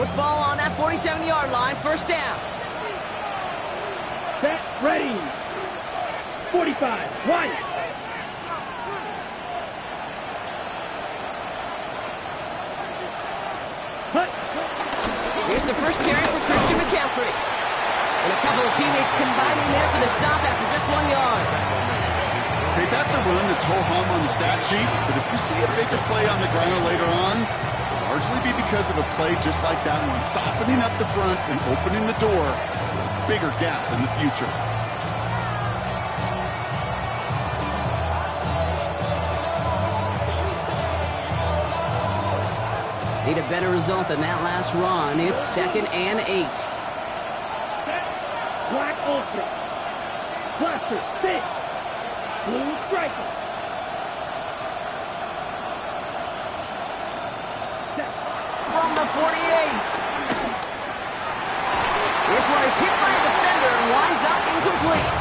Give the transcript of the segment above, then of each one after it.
Football on that 47-yard line, first down. Set, ready. 45, one. Here's the first carry for Christian McCaffrey. And a couple of teammates combining there for the stop after just 1 yard. Okay, that's a run that's ho-hum on the stat sheet, but if you see a bigger play on the ground later on, it'll largely be because of a play just like that one, softening up the front and opening the door for a bigger gap in the future. Need a better result than that last run. It's 2nd and 8. Black ultra. Cluster, fit. Blue striker. From the 48. This one is hit by a defender and winds up incomplete.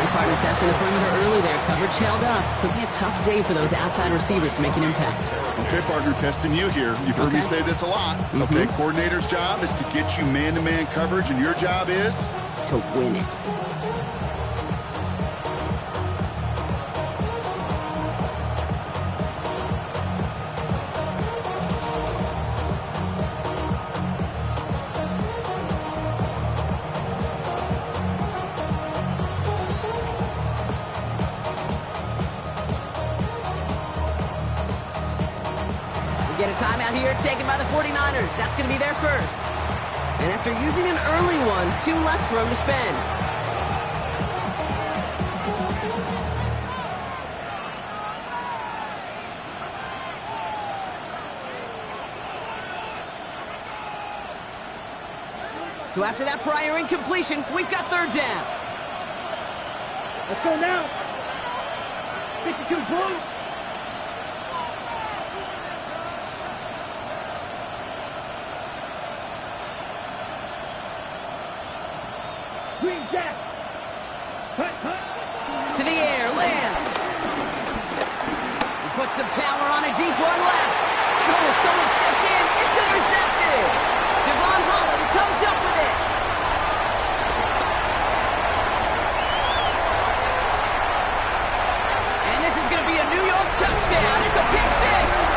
Partner testing the perimeter early there. Coverage held up. Could be a tough day for those outside receivers to make an impact. Okay, partner, testing you here. You've heard me say this a lot. Okay, coordinator's job is to get you man-to-man coverage, and your job is? To win it. Get a timeout here taken by the 49ers. That's going to be their first. And after using an early one, 2 left for him to spend. So after that prior incompletion, we've got 3rd down. Let's go now. 52 blue. Green Jack. Hut, hut. To the air, lands. He puts some power on a deep one left. Oh, someone stepped in. It's intercepted. Devon Holland comes up with it. And this is going to be a New York touchdown. It's a pick 6.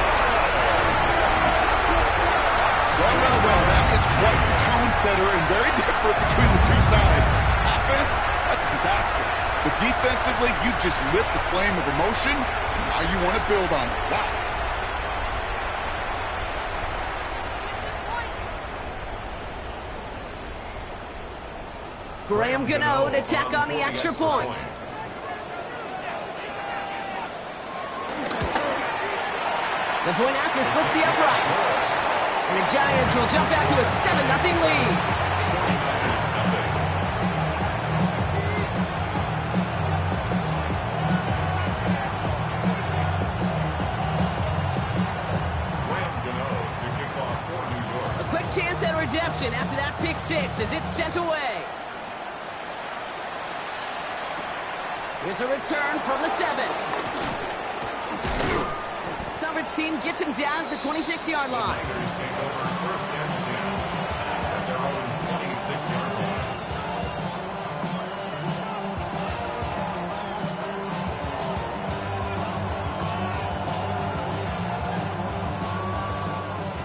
Well, that is quite the tone setter and very different between the two sides. Offense, that's a disaster. But defensively, you've just lit the flame of emotion, and now you want to build on it. Wow. Graham Gano to tack on the extra point. The point after splits the uprights. And the Giants will jump out to a 7-0 lead. A quick chance at redemption after that pick 6 as it's sent away. Here's a return from the 7. Coverage team gets him down at the 26-yard line.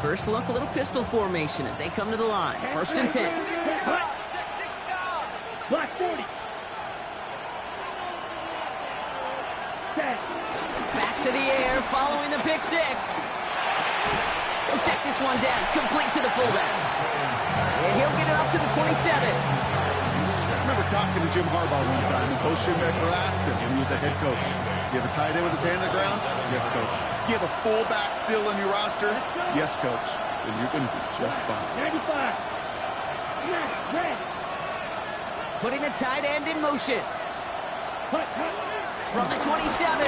First look, a little pistol formation as they come to the line. 1st and 10. Black 40. Set. Back to the air, following the pick 6. He'll check this one down, complete to the fullback. And he'll get it up to the 27. I remember talking to Jim Harbaugh one time, and Coach Schembecker asked him when he was a head coach, "You have a tight end with his hand on the ground?" "Yes, Coach." "You have a fullback still on your roster?" "Yes, Coach." "Then you're going to be just fine." 95. Yes, red. Putting the tight end in motion. Hut, hut. From the 27.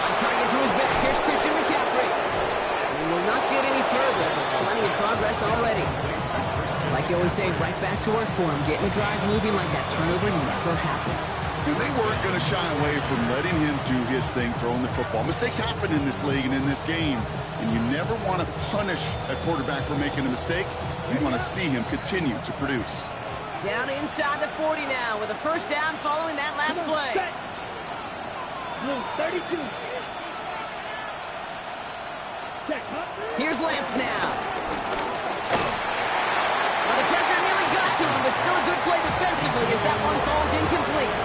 On target to his back. Here's Christian McCaffrey. And he will not get any further. There's plenty of progress already. Like you always say, right back to work for him, getting the drive moving like that turnover never happened. And they weren't going to shy away from letting him do his thing, throwing the football. Mistakes happen in this league and in this game, and you never want to punish a quarterback for making a mistake. You want to see him continue to produce. Down inside the 40 now with a first down following that last play. Blue 32. Check, huh? Here's Lance now. Well, the pressure nearly got to him, but still a good play defensively as that one falls incomplete.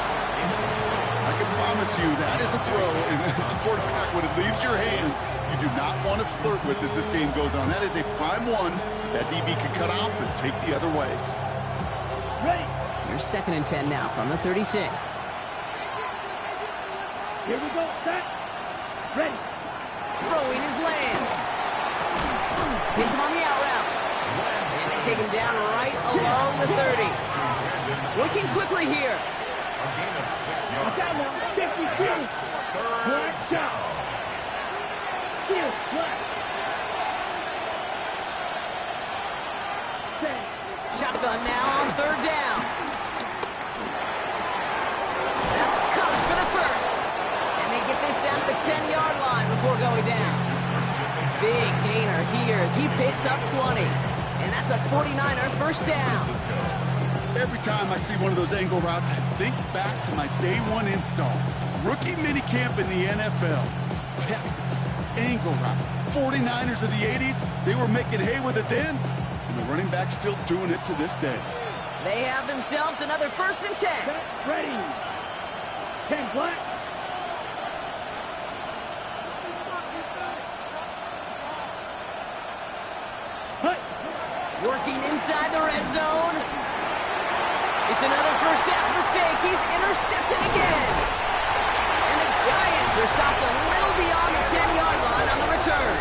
I can promise you that is a throw, and as a quarterback, when it leaves your hands, you do not want to flirt with as this game goes on. That is a prime one that DB could cut off and take the other way. Ready. Here's 2nd and 10 now from the 36. Here we go. Set. Ready. Throwing his Lance. Hits him on the out route. And they take him down right along the 30. Working quickly here. Watch out now. 52. Black shot. Field black. Set. Shotgun now on 3rd down. That's caught for the first. And they get this down to the 10-yard line before going down. Big gainer here as he picks up 20. And that's a 49er first down. Every time I see one of those angle routes, I think back to my day one install. Rookie minicamp in the NFL. Texas, angle route. 49ers of the 80s, they were making hay with it then. And the running back's still doing it to this day. They have themselves another 1st and 10. Set. Ready. 10 black. Hut. Working inside the red zone. It's another first half mistake. He's intercepted again. And the Giants are stopped a little beyond the 10-yard line on the return.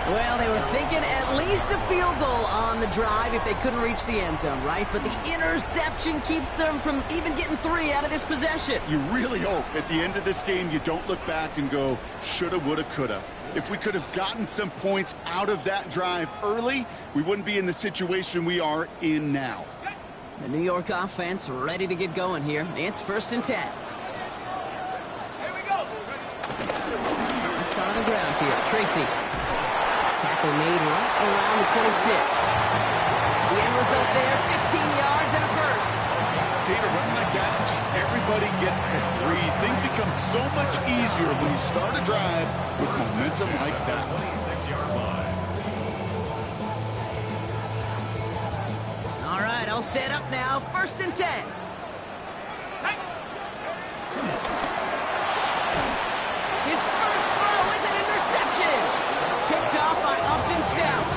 Well, they were thinking at least a field goal on the drive if they couldn't reach the end zone, right? But the interception keeps them from even getting 3 out of this possession. You really hope at the end of this game you don't look back and go, shoulda, woulda, coulda. If we could have gotten some points out of that drive early, we wouldn't be in the situation we are in now. The New York offense ready to get going here. It's 1st and 10. Here we go. Let's start on the ground here. Tracy. Tackle made right around the 26. The end result there, 15 yards and a first. Okay, to run like that, just everybody gets to breathe. Things become so much easier when you start a drive with momentum like that. 26-yard line. All right, I'll set up now. 1st and 10. His first throw is an interception. Picked off by Upton Stout.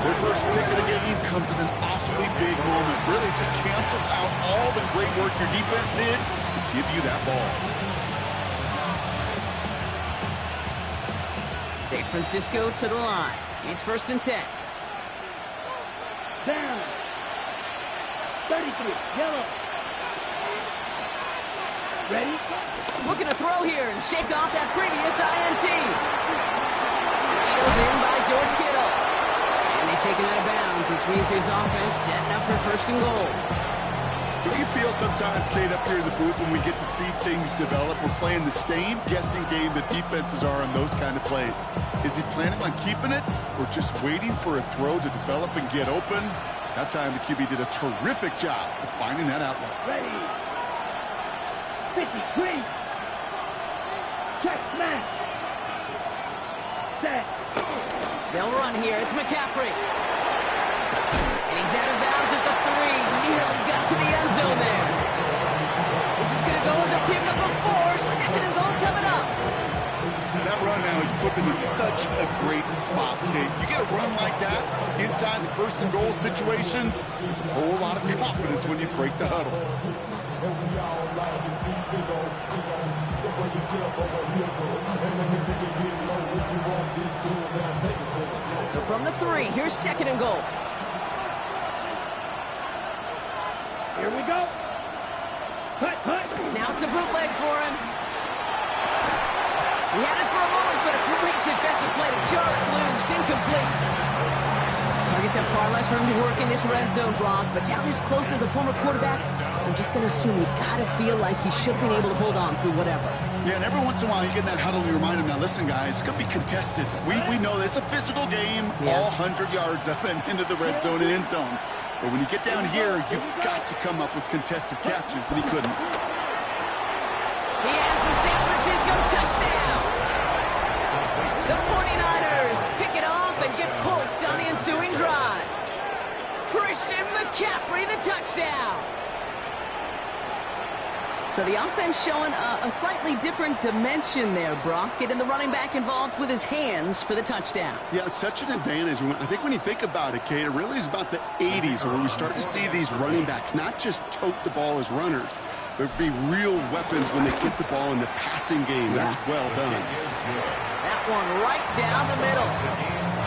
Their first pick of the game comes at an awfully big moment. Really just cancels out all the great work your defense did to give you that ball. San Francisco to the line. It's 1st and 10. Down. 33. Yellow. Ready? Looking to throw here and shake off that previous INT. Reeled in by George Kittle. And they take him out of bounds, which means his offense setting up for 1st and goal. Do you feel sometimes, Kate, up here in the booth when we get to see things develop, we're playing the same guessing game that defenses are on those kind of plays? Is he planning on keeping it or just waiting for a throw to develop and get open? That time the QB did a terrific job of finding that outlet. Ready. 53. Check smash. Set. They'll run here. It's McCaffrey. And he's out of bounds at the 3. Nearly got to the end zone there. This is going to go as a pickup of 4. 2nd and goal coming up. That run now is put them in such a great spot, Kate. You get a run like that inside the 1st and goal situations, there's a whole lot of confidence when you break the huddle. So from the 3, here's 2nd and goal. Here we go. Hut, hut. Now it's a bootleg for him. He had it for a moment, but a great defensive play to jar it loose. Incomplete. Targets have far less room to work in this red zone, Brock, but down this close as a former quarterback, I'm just going to assume you got to feel like he should have been able to hold on through whatever. Yeah, and every once in a while you get in that huddle and you remind him, now listen, guys, it's going to be contested. We know this. It's a physical game, all 100 yards up and into the red zone and end zone. But when you get down here, you've got to come up with contested catches, and he couldn't. He has the San Francisco touchdown. The 49ers pick it off and get points on the ensuing drive. Christian McCaffrey, the touchdown. So the offense showing a slightly different dimension there, Brock. Getting the running back involved with his hands for the touchdown. Yeah, it's such an advantage. I think when you think about it, Kate, it really is about the 80s where we start to see these running backs not just tote the ball as runners, but be real weapons when they get the ball in the passing game. That's well done. That one right down the middle.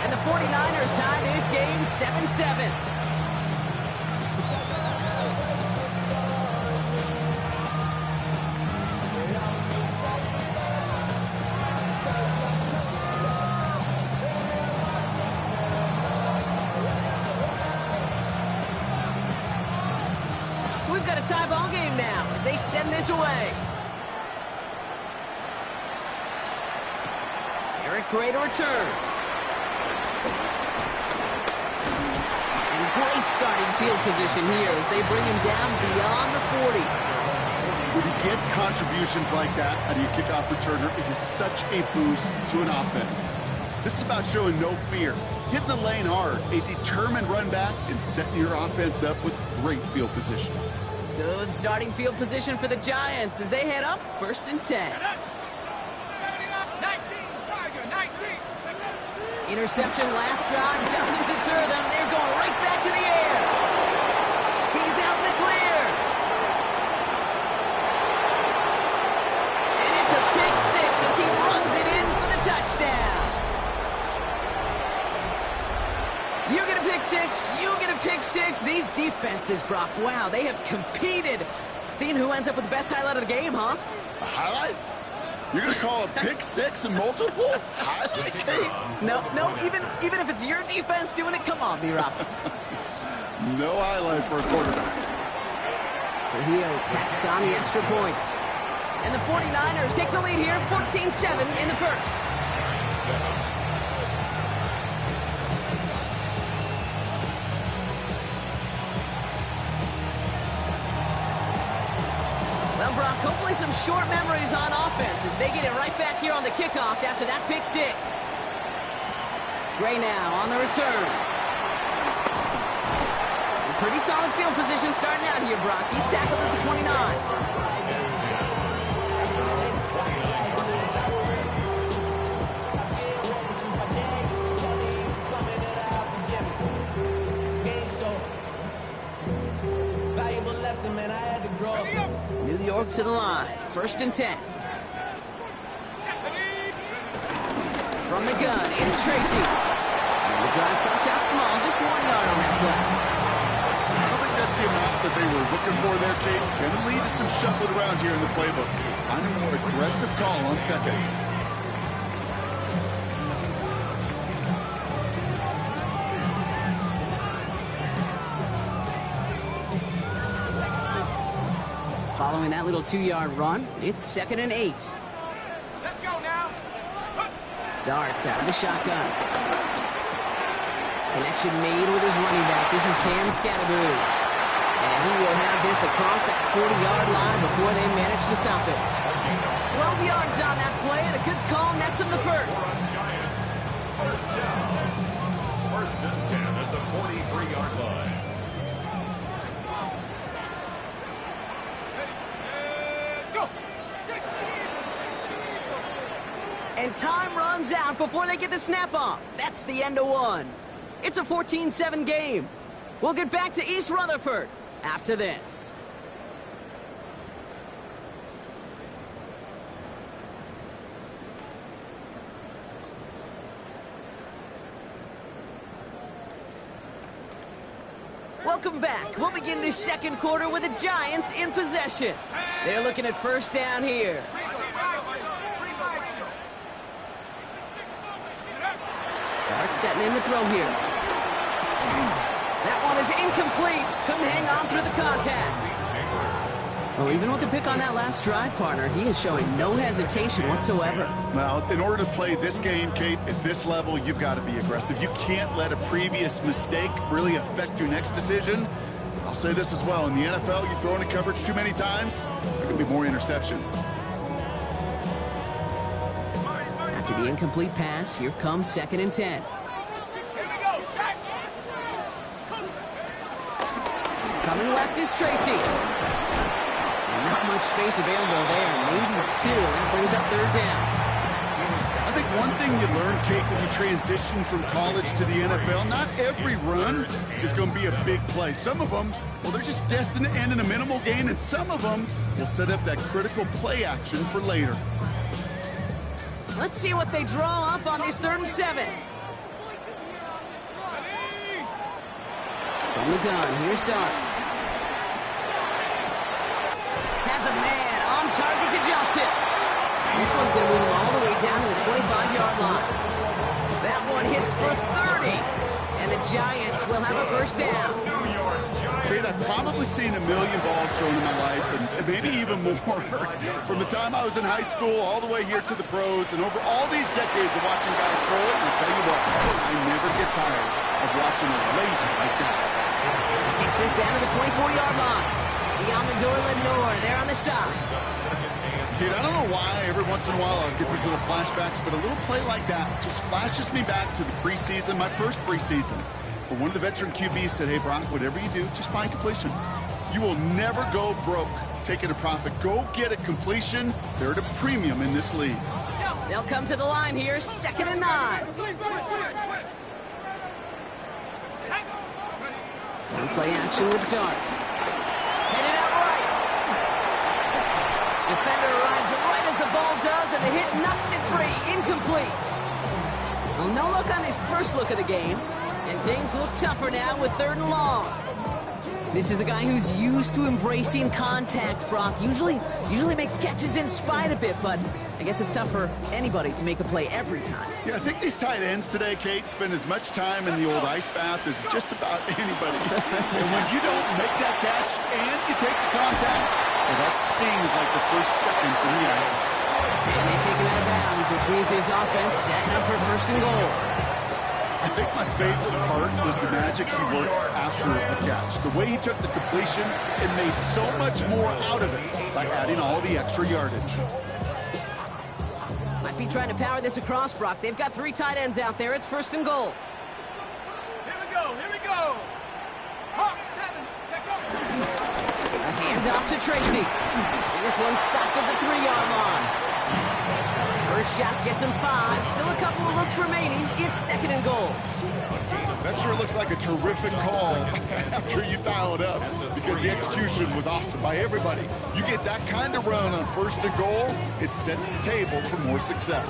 And the 49ers tie this game 7-7. We've got a tie ball game now as they send this away. Eric Gray to return. And great starting field position here as they bring him down beyond the 40. When you get contributions like that out of your kickoff returner, it is such a boost to an offense. This is about showing no fear, hitting the lane hard, a determined run back, and setting your offense up with great field position. Good starting field position for the Giants as they head up 1st and 10. 19, Tiger, 19. Interception last drive doesn't deter them. They're going right back to the air. He's out in the clear. And it's a pick six as he runs it in for the touchdown. You get a pick six, you get a pick six. These defenses, Brock, wow, they have competed. Seeing who ends up with the best highlight of the game, huh? A highlight? You're going to call a pick six and multiple? Highlight, Kate? No, even if it's your defense doing it, come on, B-Rock. No highlight for a quarterback. Trujillo tacks on the extra point. And the 49ers take the lead here, 14-7 in the first. Well, Brock, hopefully some short memories on offense as they get it right back here on the kickoff after that pick six. Gray now on the return. Pretty solid field position starting out here, Brock. He's tackled at the 29. New York to the line. 1st and 10. From the gun, it's Tracy. And the drive starts out small, just 1 yard on that play. I don't think that's the amount that they were looking for there, Kate. Going to lead to some shuffling around here in the playbook. Find a more aggressive call on second. Following that little 2-yard run, it's 2nd and 8. Let's go now. Darts out of the shotgun. Connection made with his running back. This is Cam Scatteroo. And he will have this across that 40-yard line before they manage to stop it. 12 yards on that play, and a good call nets him the first. Giants, first down. 1st and 10 at the 43-yard line. And time runs out before they get the snap off. That's the end of one. It's a 14-7 game. We'll get back to East Rutherford after this. Welcome back. We'll begin this second quarter with the Giants in possession. They're looking at 1st down here. Dart setting in the throw here. That one is incomplete. Couldn't hang on through the contact. Well, even with the pick on that last drive, partner, he is showing no hesitation whatsoever. Well, in order to play this game, Kate, at this level, you've got to be aggressive. You can't let a previous mistake really affect your next decision. I'll say this as well. In the NFL, you throw into coverage too many times, there can be more interceptions. After the incomplete pass, here comes 2nd and 10. Here we go, Shaq. Coming left is Tracy. And not much space available there. Maybe 2. That brings up 3rd down. I think one thing you learn, Kate, when you transition from college to the NFL, not every run is going to be a big play. Some of them, well, they're just destined to end in a minimal gain, and some of them will set up that critical play action for later. Let's see what they draw up on this 3rd and 7. From the gun, here's Dart. Has a man on target to Johnson. This one's going to move him all the way down to the 25-yard line. That one hits for 30. And the Giants will have a 1st down. Kate, I've probably seen a million balls thrown in my life, and maybe even more. From the time I was in high school all the way here to the pros, and over all these decades of watching guys throw it, I'll tell you what, I never get tired of watching a laser like that. Takes this down to the 24-yard line. Beyond the door, Lenore, there on the stop. Kate, I don't know why every once in a while I'll get these little flashbacks, but a little play like that just flashes me back to the preseason, my first preseason. But one of the veteran QBs said, hey, Brock, whatever you do, just find completions. You will never go broke taking a profit. Go get a completion. They're at a premium in this league. They'll come to the line here, 2nd and 9. One play action with Dart. Headed out right. Defender arrives right as the ball does, and the hit knocks it free. Incomplete. Well, no look on his first look of the game, and things look tougher now with 3rd and long. This is a guy who's used to embracing contact, Brock. Usually makes catches in spite of it, but I guess it's tough for anybody to make a play every time. Yeah, I think these tight ends today, Kate, spend as much time in the old ice bath as just about anybody. And when you don't make that catch and you take the contact, well, that stings like the first seconds in the ice. And they take him out of bounds, which means his offense setting up for 1st and goal. I think my favorite part was the magic he worked after a catch. The way he took the completion and made so much more out of it by adding all the extra yardage. Might be trying to power this across, Brock. They've got 3 tight ends out there. It's 1st and goal. Here we go, here we go. Hawk 7, check up. A handoff to Tracy. And this one's stopped at the 3-yard line. First shot gets him 5. Still a couple of looks remaining. It's 2nd and goal. That sure looks like a terrific call after you dial it up, because the execution was awesome by everybody. You get that kind of run on 1st and goal, it sets the table for more success.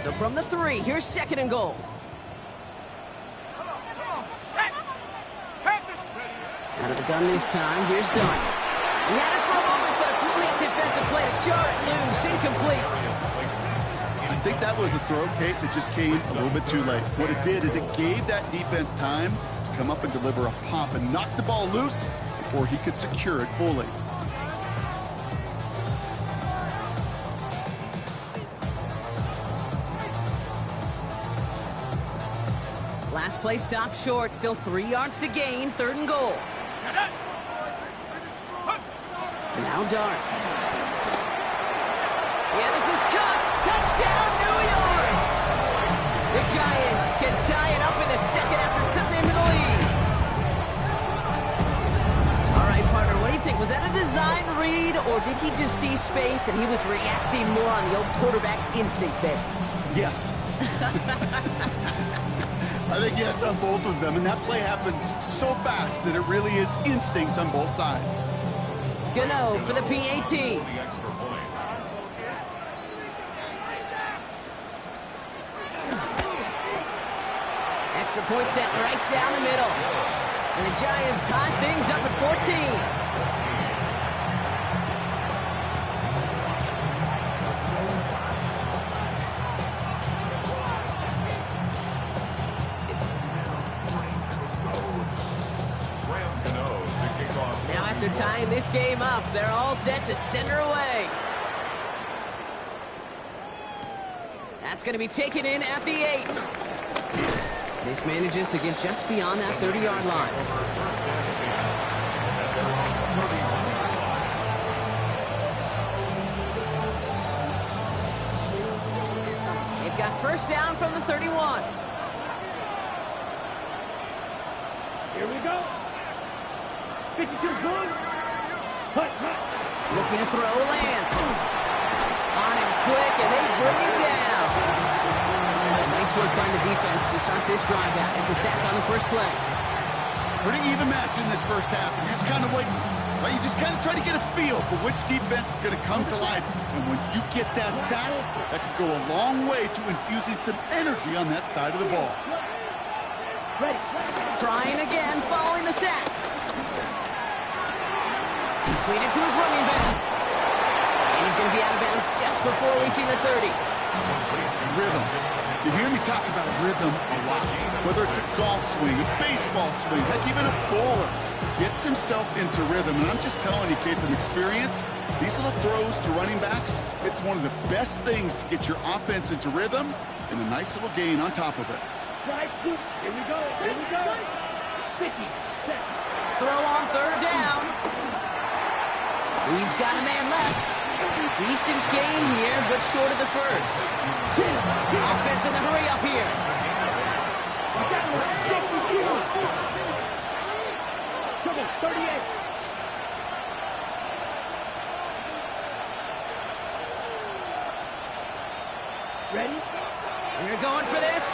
So from the 3, here's 2nd and goal. Out of the gun this time, here's Dart. He had it for a moment, but a great defensive play to jar it loose. Incomplete. I think that was a throw, Kate, that just came a little bit too late. What it did is it gave that defense time to come up and deliver a pop and knock the ball loose before he could secure it fully. Last play stopped short. Still 3 yards to gain. 3rd and goal. Now Dart. Yeah, this is cut. Touchdown, New York! The Giants can tie it up in the 2nd after cutting into the lead. All right, partner, what do you think? Was that a design read, or did he just see space and he was reacting more on the old quarterback instinct there? Yes. I think yes on both of them, and that play happens so fast that it really is instincts on both sides. Gano for the PAT. Extra point set right down the middle. And the Giants tie things up at 14. tying this game up. They're all set to send her away. That's going to be taken in at the 8. This manages to get just beyond that 30-yard line. They've got first down from the 31. Here we go. 52 good. Cut. Looking to throw Lance. On him quick, and they bring him down. Nice work by the defense to start this drive out. It's a sack on the first play. Pretty even match in this first half, and you're just kind of waiting. Right? You just kind of try to get a feel for which defense is going to come to life. And when you get that sack, that could go a long way to infusing some energy on that side of the ball. Ready. Trying again following the sack. Completed to his running back. And he's going to be out of bounds just before reaching the 30. Rhythm. You hear me talk about rhythm a lot. Whether it's a golf swing, a baseball swing, heck, even a bowler gets himself into rhythm. And I'm just telling you, kid, from experience, these little throws to running backs, it's one of the best things to get your offense into rhythm and a nice little gain on top of it. Right. Here we go. 50. Throw on third down. He's got a man left. Decent gain here, but short of the first. Offense in the hurry up here. Come on, 38. Ready? We're going for this.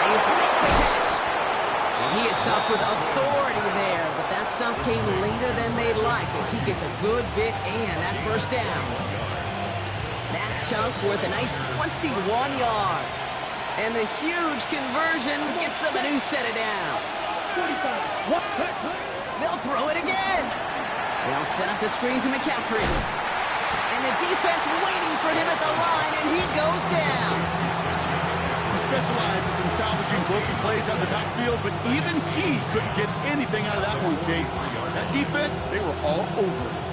He makes the catch. And he is stopped with authority there, but that stop came later than they'd like as he gets a good bit and that first down. That chunk worth a nice 21 yards. And the huge conversion gets them a new set of downs. 45. They'll throw it again. They'll set up the screen to McCaffrey. And the defense waiting for him at the line, and he goes down. He specializes in salvaging broken plays out of the backfield, but even he couldn't get anything out of that one, Kate. That defense, they were all over it.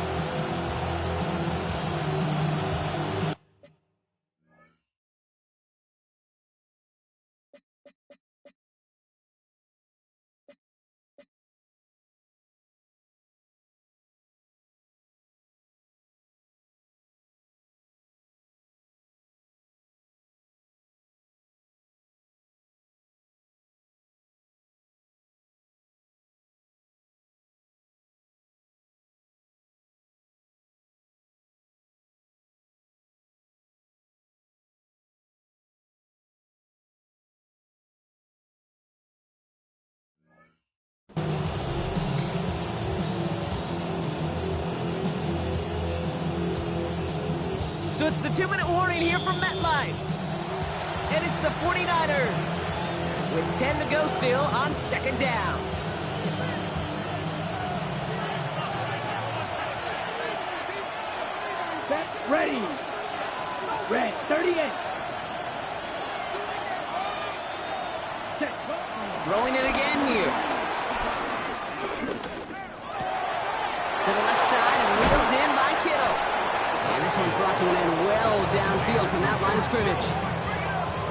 So it's the 2-minute warning here from MetLife. And it's the 49ers with 10 to go still on second down. That's ready. Red, 38. Throwing it again here. To the left side and wheeled in by Kittle. And this one's brought to an end well downfield from that line of scrimmage.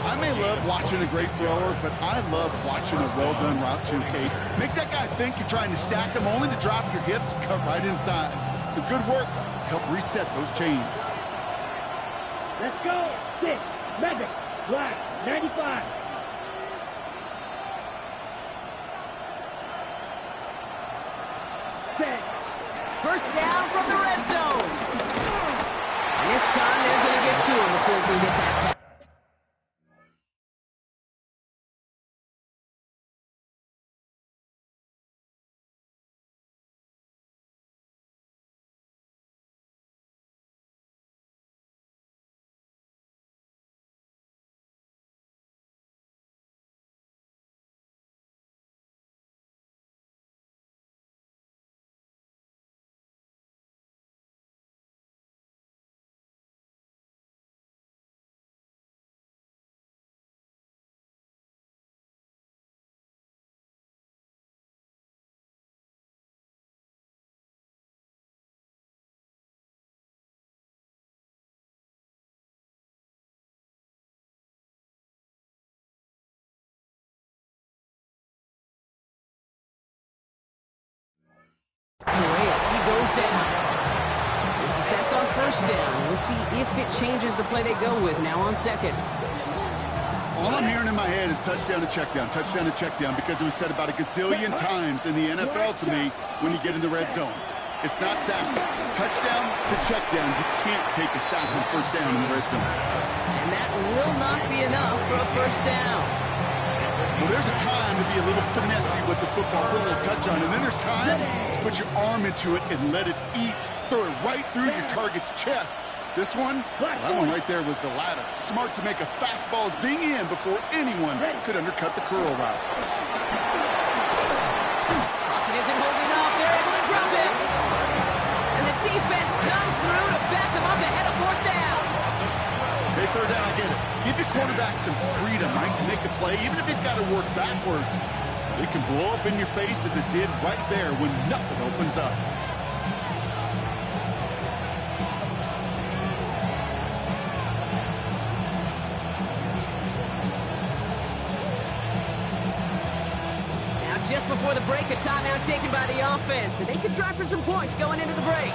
I may love watching a great thrower, but I love watching a well-done route too, Kate. Make that guy think you're trying to stack him only to drop your hips and cut right inside. Some good work to help reset those chains. Let's go. 6. Magic. Black. 95. First down from the red zone. And this time they're going to get to him before we can get that. this. He goes down. It's a sack on first down. We'll see if it changes the play they go with now on second. All I'm hearing in my head is touchdown to check down, because it was said about a gazillion times in the NFL to me when you get in the red zone. It's not sack. Touchdown to check down. You can't take a sack on first down in the red zone. And that will not be enough for a first down. Well, there's a time to be a little finessey with the football, put a little touch on, and then there's time to put your arm into it and let it eat. Throw it right through your target's chest. This one, well, that one right there was the latter. Smart to make a fastball zing in before anyone could undercut the curl route. Pocket isn't holding up. They're able to drop him. And the defense comes through to back them up ahead of fourth down. Hey, third down, I get it. Give your quarterback some freedom, right, to make a play, even if he's got to work backwards. It can blow up in your face as it did right there when nothing opens up. Now, just before the break, a timeout taken by the offense, and they could try for some points going into the break.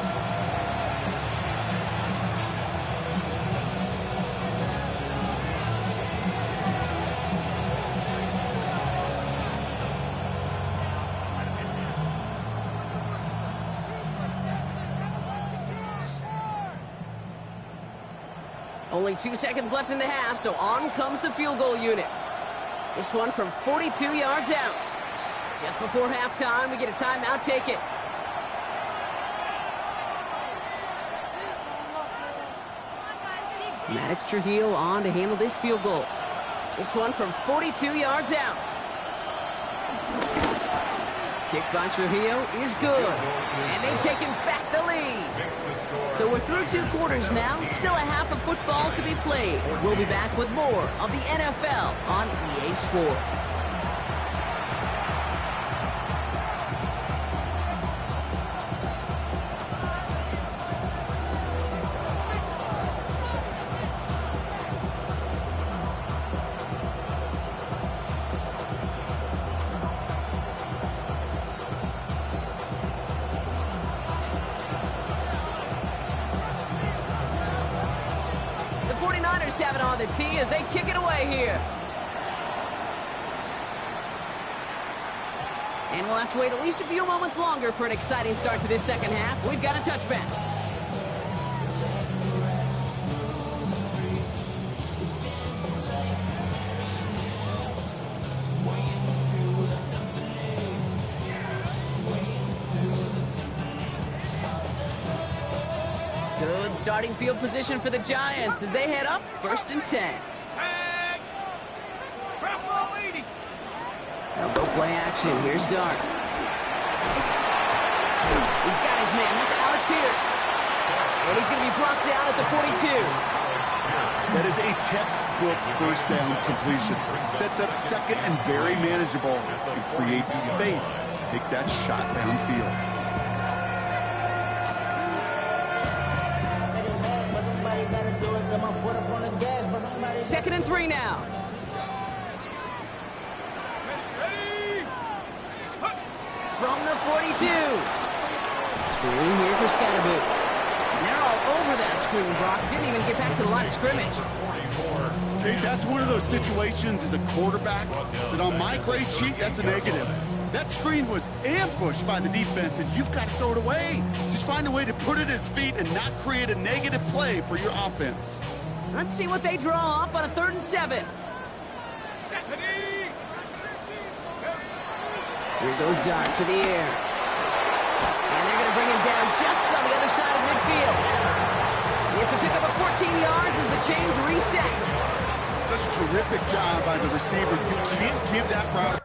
Only 2 seconds left in the half, so on comes the field goal unit. This one from 42 yards out. Just before halftime, we get a timeout taken. Maddox Trujillo on to handle this field goal. This one from 42 yards out. Kick by Trujillo is good. And they've taken back the lead. So we're through 2 quarters now. Still a half of football to be played. We'll be back with more of the NFL on EA Sports. Have it on the tee as they kick it away here. And we'll have to wait at least a few moments longer for an exciting start to this second half. We've got a touchback. Good starting field position for the Giants as they head up 1st and 10. Tag! Ground ball 80. They'll go play action. Here's Dart. He's got his man. That's Alec Pierce. And he's going to be brought down at the 42. That is a textbook first down completion. Sets up second and very manageable and creates space to take that shot downfield. 2nd and 3 now. Ready! From the 42. Screen here for Scatterboot. And they're all over that screen, Brock. Didn't even get back to the line of scrimmage. Okay, that's one of those situations as a quarterback that on my grade sheet, that's a negative. That screen was ambushed by the defense, and you've got to throw it away. Just find a way to put it at his feet and not create a negative play for your offense. Let's see what they draw up on a 3rd and 7. Here goes Dart to the air. And they're going to bring him down just on the other side of midfield. It's a pickup of 14 yards as the chains reset. Such a terrific job by the receiver. You can't give that route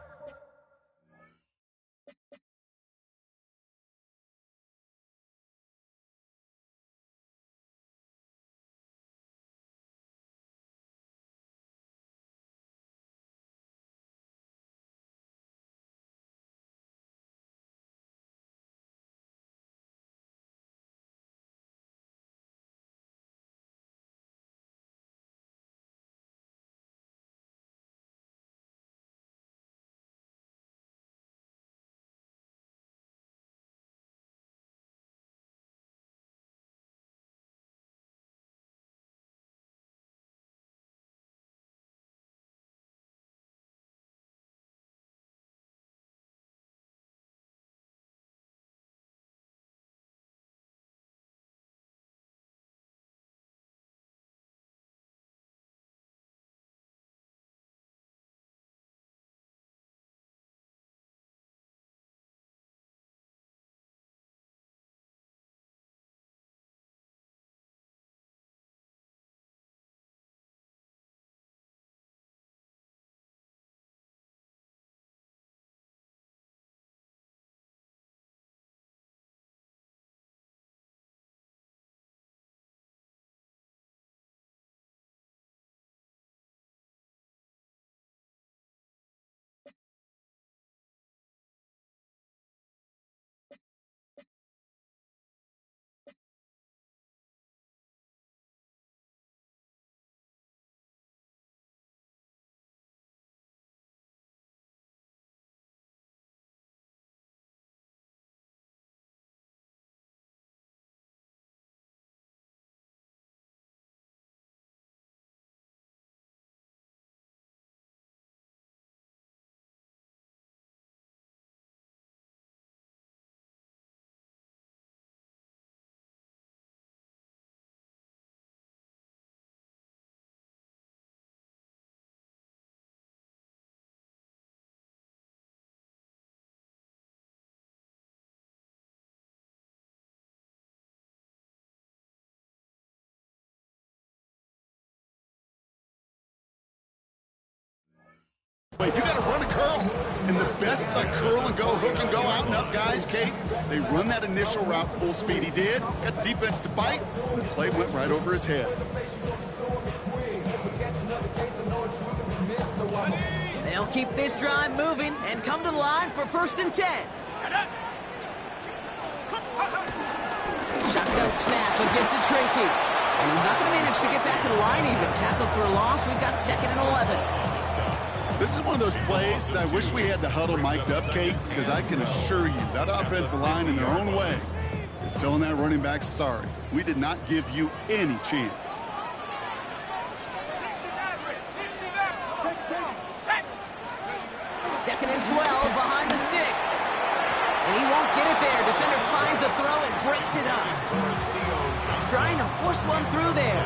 Wait, you got to run a curl. And the best curl and go, hook and go, out and up guys, Kate, they run that initial route full speed. He did. Got the defense to bite. And the play went right over his head. They'll keep this drive moving and come to the line for 1st and 10. Shotgun snap, a gift to Tracy. And he's not going to manage to get back to the line even. Tackle for a loss, we've got 2nd and 11. This is one of those plays that I wish we had the huddle mic'd up, Kate, because I can assure you that offensive line in their own way is telling that running back, sorry, we did not give you any chance. 2nd and 12 behind the sticks. And he won't get it there. Defender finds a throw and breaks it up. Trying to force one through there.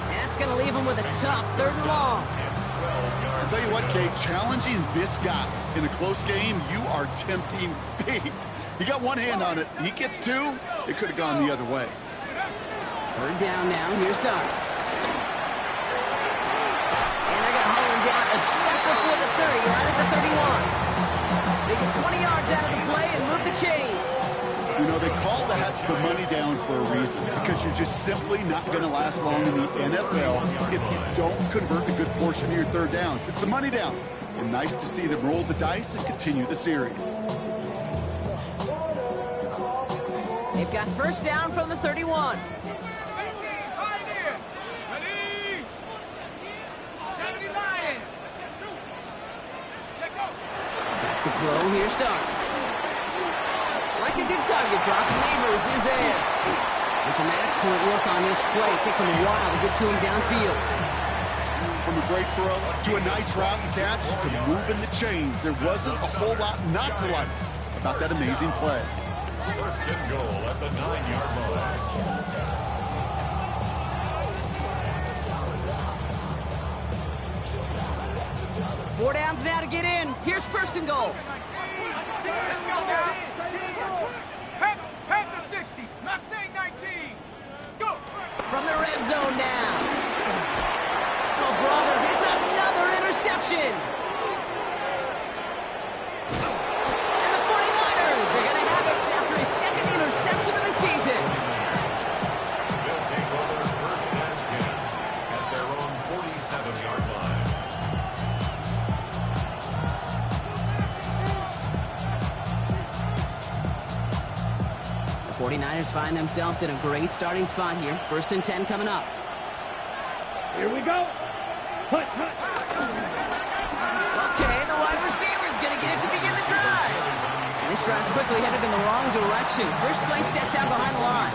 And that's going to leave him with a tough 3rd and long. I'll tell you what, Kate, challenging this guy in a close game, you are tempting fate. He got one hand on it. He gets 2. It could have gone the other way. 3rd down now. Here's Dodds. And they're going to haul him down a step before the 30, right at the 31. They get 20 yards out of the play and move the chains. You know, they call that the money down for a reason, because you're just simply not going to last long in the NFL if you don't convert a good portion of your 3rd downs. It's the money down. And nice to see them roll the dice and continue the series. They've got 1st down from the 31. To throw, here's Starks. Like a good target, Brock Neighbors is there. And some excellent work on this play. It takes him a while to get to him downfield. From a great throw to a nice route and catch to moving the chains. There wasn't a whole lot not to like about that amazing play. 1st and goal at the 9-yard line. 4 downs now to get in. Here's 1st and goal. Let's go now. Panther 60. Mustang 19. Go. From the red zone now. Oh, brother, it's another interception. And the 49ers are going to have it after his 2nd interception of the season. They'll take over 1st and 10 at their own 47-yard line. The 49ers find themselves in a great starting spot here. 1st and 10 coming up. Here we go. Hut. Okay, the wide receiver's going to get it to begin the drive. And this drive's quickly headed in the wrong direction. First play set down behind the line.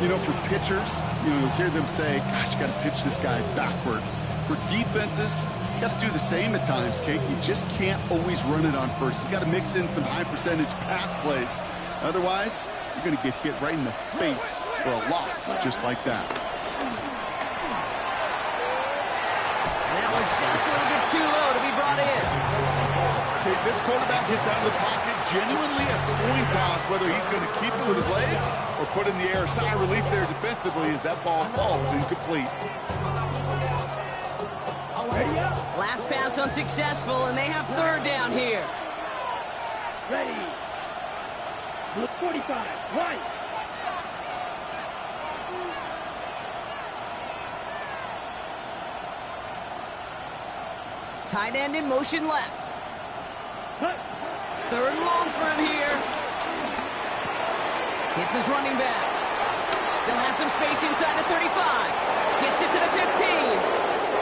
You know, for pitchers, you'll hear them say, gosh, you got to pitch this guy backwards. For defenses, you got to do the same at times, Kate. You just can't always run it on first. You got to mix in some high-percentage pass plays. Otherwise, you're going to get hit right in the face for a loss just like that. And that was just a little bit too low to be brought in. Okay, this quarterback gets out of the pocket, genuinely a coin toss, whether he's going to keep it with his legs or put in the air. Sigh of relief there defensively as that ball falls incomplete. Last pass unsuccessful, and they have 3rd down here. Ready. Look 45. Right. Tight end in motion left. Hut. 3rd and long for him here. Hits his running back. Still has some space inside the 35. Gets it to the 15.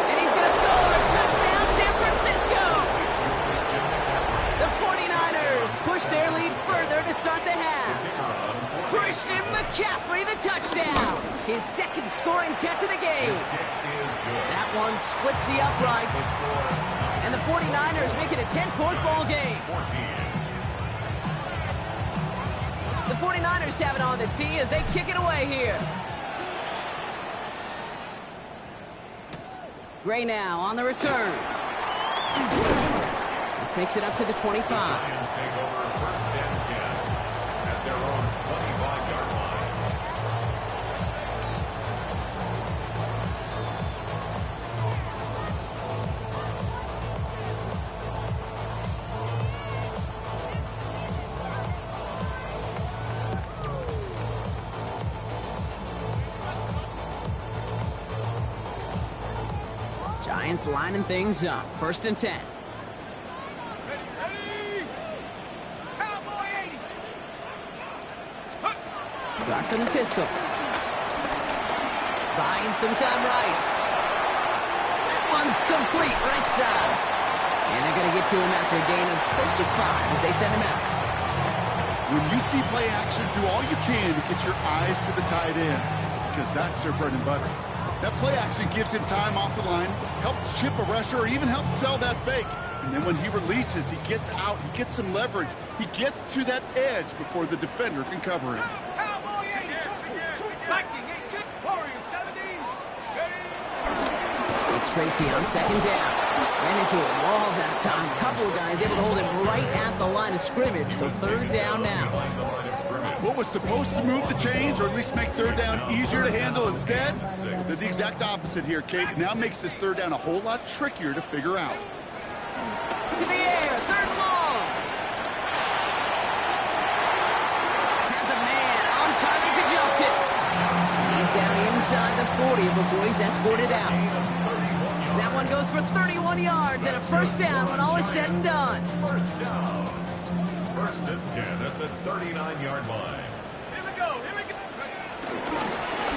And he's going to score. Touchdown, San Francisco. The 49ers push their lead further to start the half. Christian McCaffrey, the touchdown. His 2nd scoring catch of the game. That one splits the uprights. And the 49ers make it a 10-point ball game. The 49ers have it on the tee as they kick it away here. Gray now on the return. This makes it up to the 25. Lions take over 1st and 10 at their own 25-yard line. Giants lining things up. 1st and 10. Ready! Cowboy 80! Dark from the pistol. Buying some time right. That one's complete right side. And they're going to get to him after a gain of close to 5 as they send him out. When you see play action, do all you can to get your eyes to the tight end, because that's their bread and butter. That play action gives him time off the line, helps chip a rusher, or even helps sell that fake. And then when he releases, he gets out, he gets some leverage. He gets to that edge before the defender can cover him. Cowboy 80! Viking 18! Warrior 70! Steady! It's Tracy on 2nd down. Ran into a wall that time. A couple of guys able to hold him right at the line of scrimmage. So 3rd down now. What was supposed to move the chains, or at least make 3rd down easier to handle instead, did the exact opposite here, Kate. Now makes this 3rd down a whole lot trickier to figure out. To the air, 3rd and long. Has a man on target to Johnson. He's down inside the 40 before he's escorted out. That one goes for 31 yards and a 1st down when all is said and done. 1st down. 1st and 10 at the 39-yard line. Here we go! Here we go!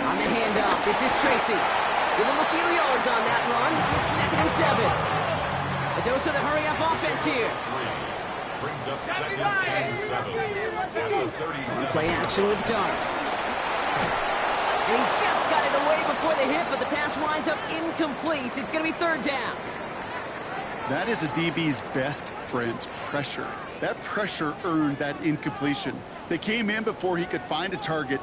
On the handoff, this is Tracy. Give him a few yards on that run. It's 2nd and 7. A dose of the hurry-up offense here. Brings up 2nd and 7 at the 37. Play action with Dart. And he just got it away before the hit, but the pass winds up incomplete. It's going to be 3rd down. That is a DB's best friend, pressure. That pressure earned that incompletion. They came in before he could find a target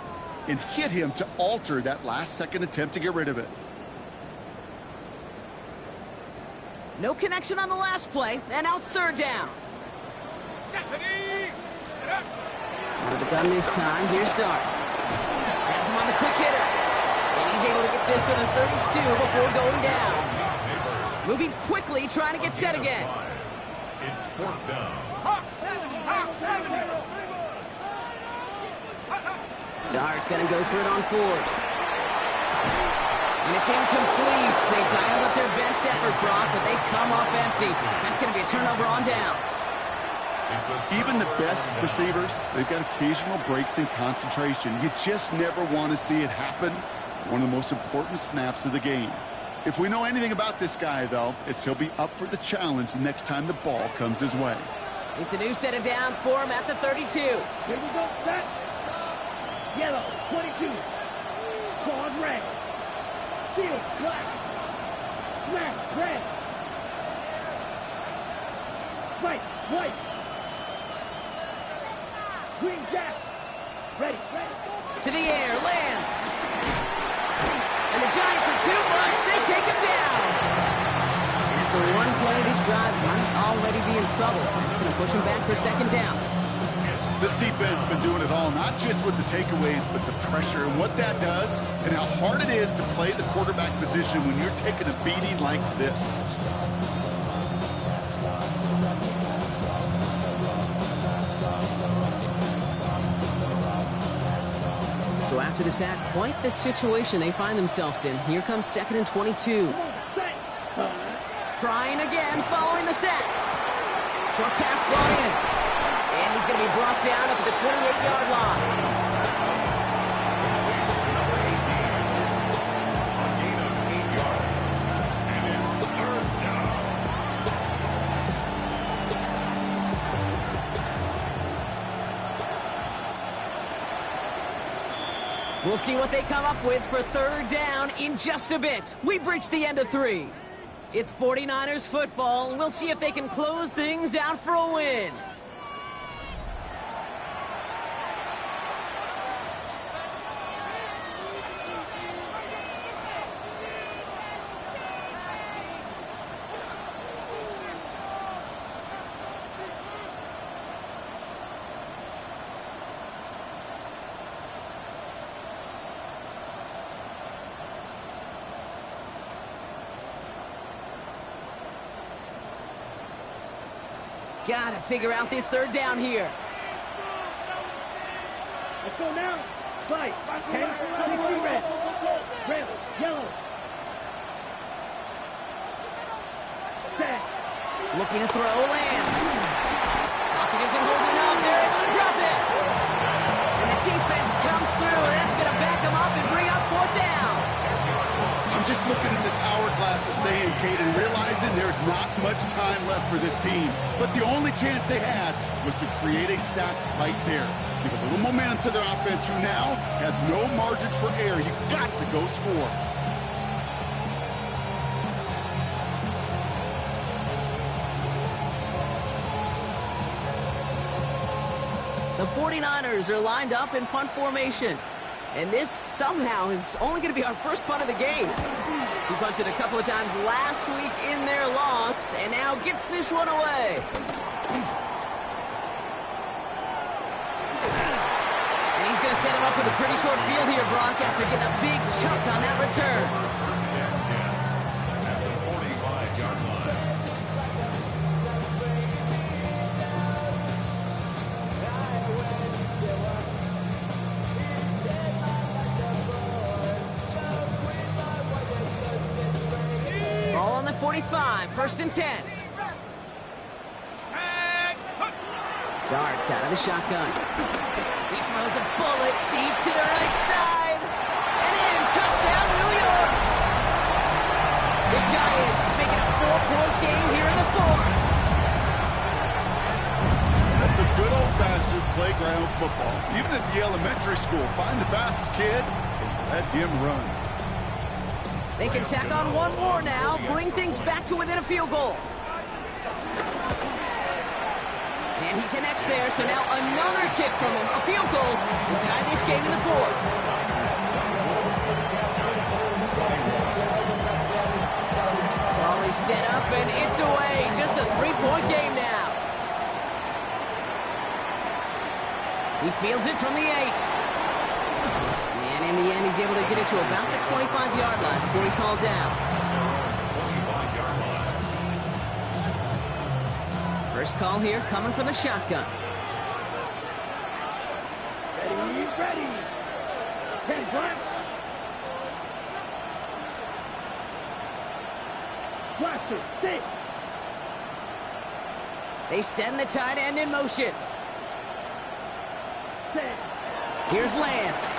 and hit him to alter that last-second attempt to get rid of it. No connection on the last play, and now it's 3rd down. Stephanie! Get up! Out of the gun this time, here's Dart. Has him on the quick hitter. And he's able to get this to the 32 before going down. Moving quickly, trying to get set again. It's 4th down. Hawk 70! Hawk 70! Dart gonna go for it on 4th. And it's incomplete. They dialed up their best effort, Brock, but they come up empty. That's gonna be a turnover on downs. Even the best receivers, they've got occasional breaks in concentration. You just never want to see it happen. One of the most important snaps of the game. If we know anything about this guy, though, it's he'll be up for the challenge the next time the ball comes his way. It's a new set of downs for him at the 32. Here we go, set! Yellow, 22. Claws red. Field, black. Smash, red. White, white. Green jack. Ready, ready. To the air, lands. And the Giants are too much. They take him down. And after one play, this drive might already be in trouble. It's going to push him back for 2nd down. This defense has been doing it all, not just with the takeaways, but the pressure and what that does and how hard it is to play the quarterback position when you're taking a beating like this. So after the sack, quite the situation they find themselves in. Here comes 2nd and 22. Trying again, following the sack. Short pass brought in. And he's going to be brought down up at the 28-yard line. We'll see what they come up with for 3rd down in just a bit. We've reached the end of 3. It's 49ers football, and we'll see if they can close things out for a win. Gotta figure out this 3rd down here. Let's go now. Fight. 10, 60 red. Red, yellow. Looking to throw, Lance. Pocket isn't holding up. They're able to drop it. And the defense comes through. That's going to back them up and bring up 4th down. I'm just looking at this hourglass of saying, Kate, and realizing there's not much time left for this team. But the only chance they had was to create a sack right there. Give a little momentum to their offense, who now has no margin for error. You got to go score. The 49ers are lined up in punt formation. And this somehow is only going to be our first punt of the game. He punted a couple of times last week in their loss, and now gets this one away. And he's going to set him up with a pretty short field here, Brock, after getting a big chunk on that return. First and 10 at the 45-yard line. Ball on the 45, 1st and 10. Darts out of the shotgun. He throws a bullet deep to the right side. And in, touchdown, New York. The Giants make it a 4-point game here in the 4th. That's some good old-fashioned playground football. Even at the elementary school, find the fastest kid and let him run. They can tack on one more now, bring things back to within a field goal. And he connects there, so now another kick from him, a field goal, and tie this game in the 4th. Ball is set up, and it's away. Just a 3-point game now. He fields it from the 8. And in the end, he's able to get it to about the 25-yard line before he's hauled down. 25-yard line. First call here coming from the shotgun. Ready. 10 front. Blaster, stick. They send the tight end in motion. Set. Here's Lance.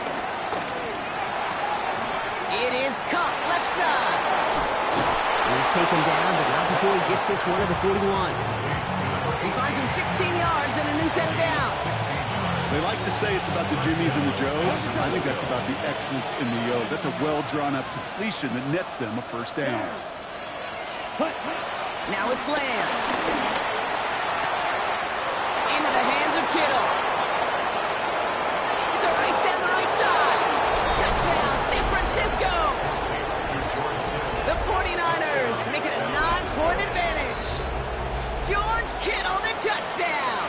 It is caught left side. He's taken down, but not before he gets this one to the 41. He finds him 16 yards and a new set of downs. They like to say it's about the Jimmies and the Joes. I think that's about the X's and the O's. That's a well-drawn-up completion that nets them a 1st down. Now it's Lance. Into the hands of Kittle. It's a race down the right side. Touchdown, San Francisco. The 49ers make it a 9-point advantage. George Kittle, the touchdown.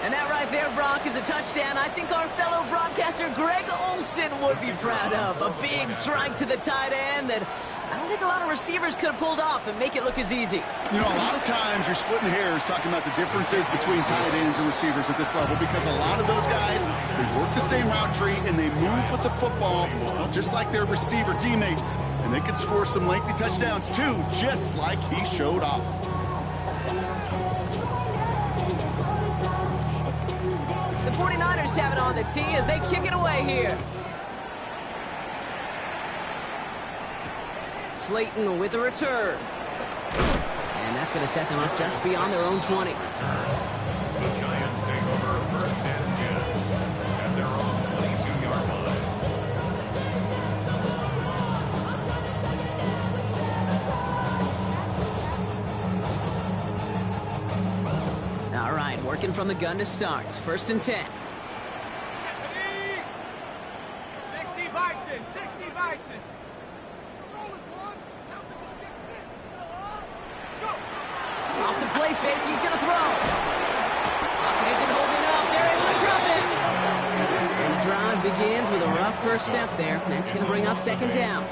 And that right there, Brock, is a touchdown I think our fellow broadcaster Greg Olsen would be proud of. A big strike to the tight end that I don't think a lot of receivers could have pulled off and make it look as easy. You know, a lot of times you're splitting hairs talking about the differences between tight ends and receivers at this level, because a lot of those guys, they work the same route tree and they move with the football, well, just like their receiver teammates. And they can score some lengthy touchdowns too, just like he showed off. The 49ers have it on the tee as they kick it away here. Slayton with the return. And that's going to set them up just beyond their own 20. The Giants take over 1st and 10 at their own 22-yard line. All right, working from the gun to start. 1st and 10. 60 Bison. Off the play fake, he's going to throw. Pocket isn't holding up. They're able to drop it. And the drive begins with a rough first step there. That's going to bring up 2nd down.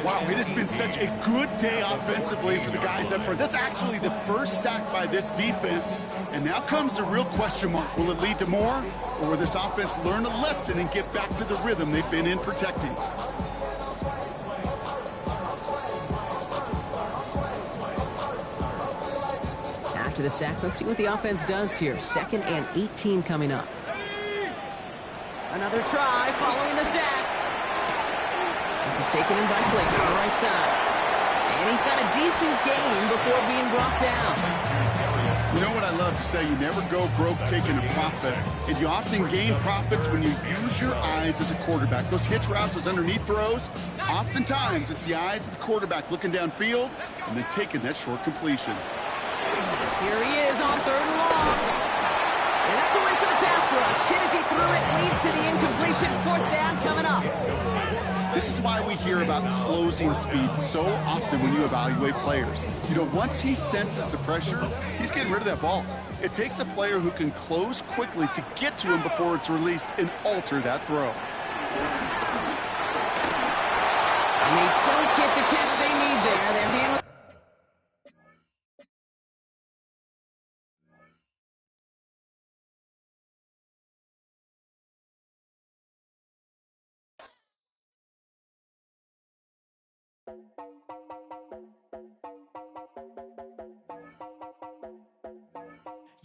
Wow, it has been such a good day offensively for the guys up front. That's actually the first sack by this defense. And now comes the real question mark. Will it lead to more? Or will this offense learn a lesson and get back to the rhythm they've been in protecting? to the sack. Let's see what the offense does here. 2nd and 18 coming up. Another try following the sack. This is taken in by Slayton on the right side. And he's got a decent gain before being brought down. You know what I love to say? You never go broke taking a profit. And you often gain profits when you use your eyes as a quarterback. Those hitch routes, those underneath throws, oftentimes it's the eyes of the quarterback looking downfield and then taking that short completion. Here he is on 3rd and long. And that's a win for the pass rush. Hit as he threw it, leads to the incompletion. 4th down coming up. This is why we hear about closing speed so often when you evaluate players. You know, once he senses the pressure, he's getting rid of that ball. It takes a player who can close quickly to get to him before it's released and alter that throw. And they don't get the catch they need there. They're handling.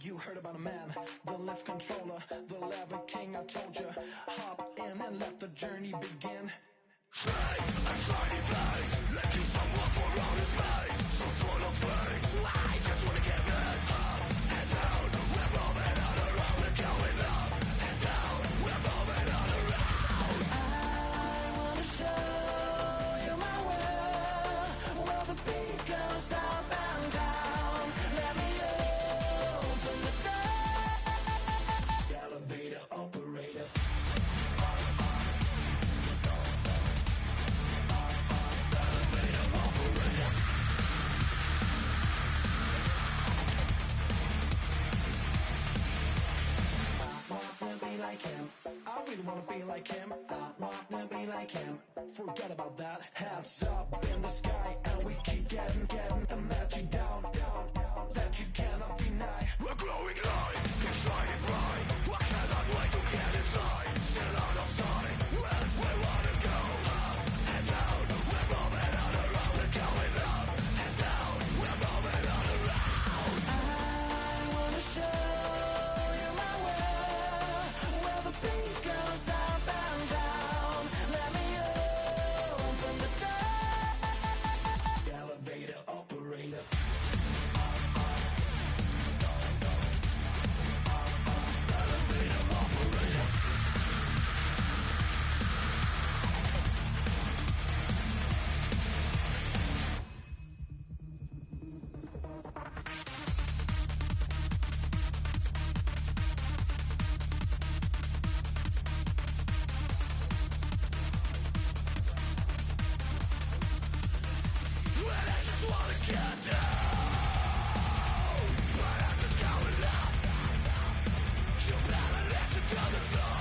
You heard about a man, the lift controller, the lever king, I told you. Hop in and let the journey begin. Straight and shiny place, let you someone for all his face. So full of face, I just wanna get it up and down. We're moving all around, we're going up and down. We're moving all around. I wanna show you my world, where the beat goes up and down. Let me open the door. Elevator operator. Like him, I really wanna be like him. I wanna be like him. Forget about that. Hands up in the sky, and we keep getting and let you down, that you cannot deny. We're glowing light, it's shining bright. I cannot wait to get inside. Still out of sight, where we wanna go. Up and down, we're moving all around. We're going up and down, we're moving all around. I wanna show you my world, where the beat goes up and down. Let me open the door. Elevator operator. Elevator operator. When I just wanna get down, but I'm just going up. You'll never let you down the floor.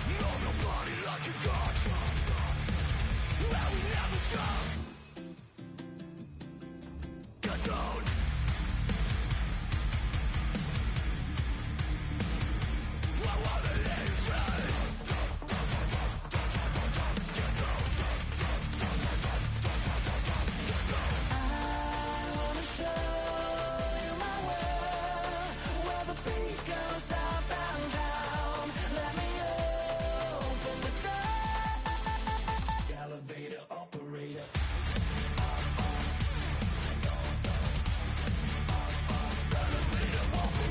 Move your body like you got, and we never stop. Get down. I wanna let you slide. I wanna show you my world, where the beat goes up and down. Let me open the door. Elevator operator. Elevator operator.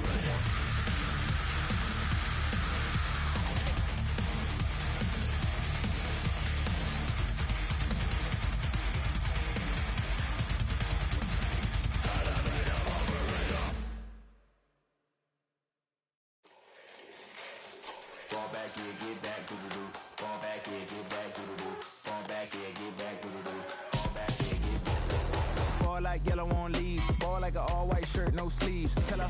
Fall back here, get back, doo-doo-doo. Fall back here, get back, doo-doo-doo. Fall back here, get back, doo-doo-doo. Fall back here, get back. Ball like yellow on leaves. Ball like an all-white shirt, no sleeves. Tell her,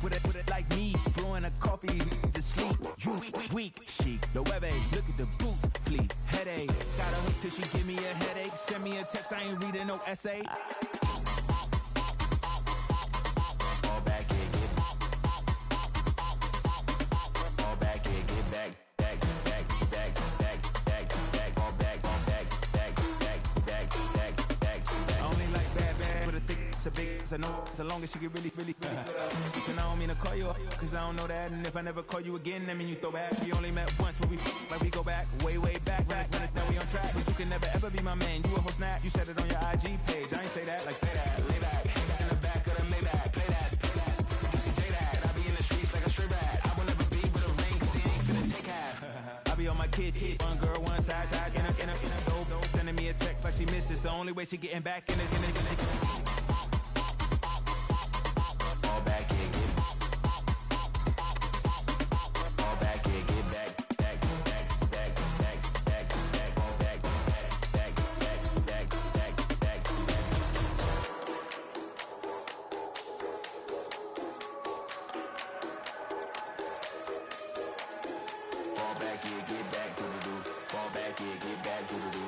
put it like me. Blowing a coffee, he's asleep. You weak, chic. No webe, look at the boots, fleet. Headache, got a hook till she give me a headache. Send me a text, I ain't reading no essay. Fall back here, get back. Fall back here, get back. Back, back, back, back, back, back. Fall back, back, back, back, back, back, back, back. I only like bad, but a thick, it's a big I know so long as she get really Listen, I don't mean to call you up, cause I don't know that. And if I never call you again, that mean you throw back. We only met once, but like we go back, way back. Run it, now we on track. But you can never ever be my man. You a whole snap, you said it on your IG page. I ain't say that, like say that. Lay back, in the back of the Maybach. Play that. Say that. I be in the streets like a stray rat. I will never be with a ring, cause he ain't finna take half. I be on my kid, one girl, one side, in a dope. Sending me a text like she misses. The only way she getting back in it. All back here, get all back here, get back. Fall back here, get back, do-do-do. Fall back here, get back, do-do-do.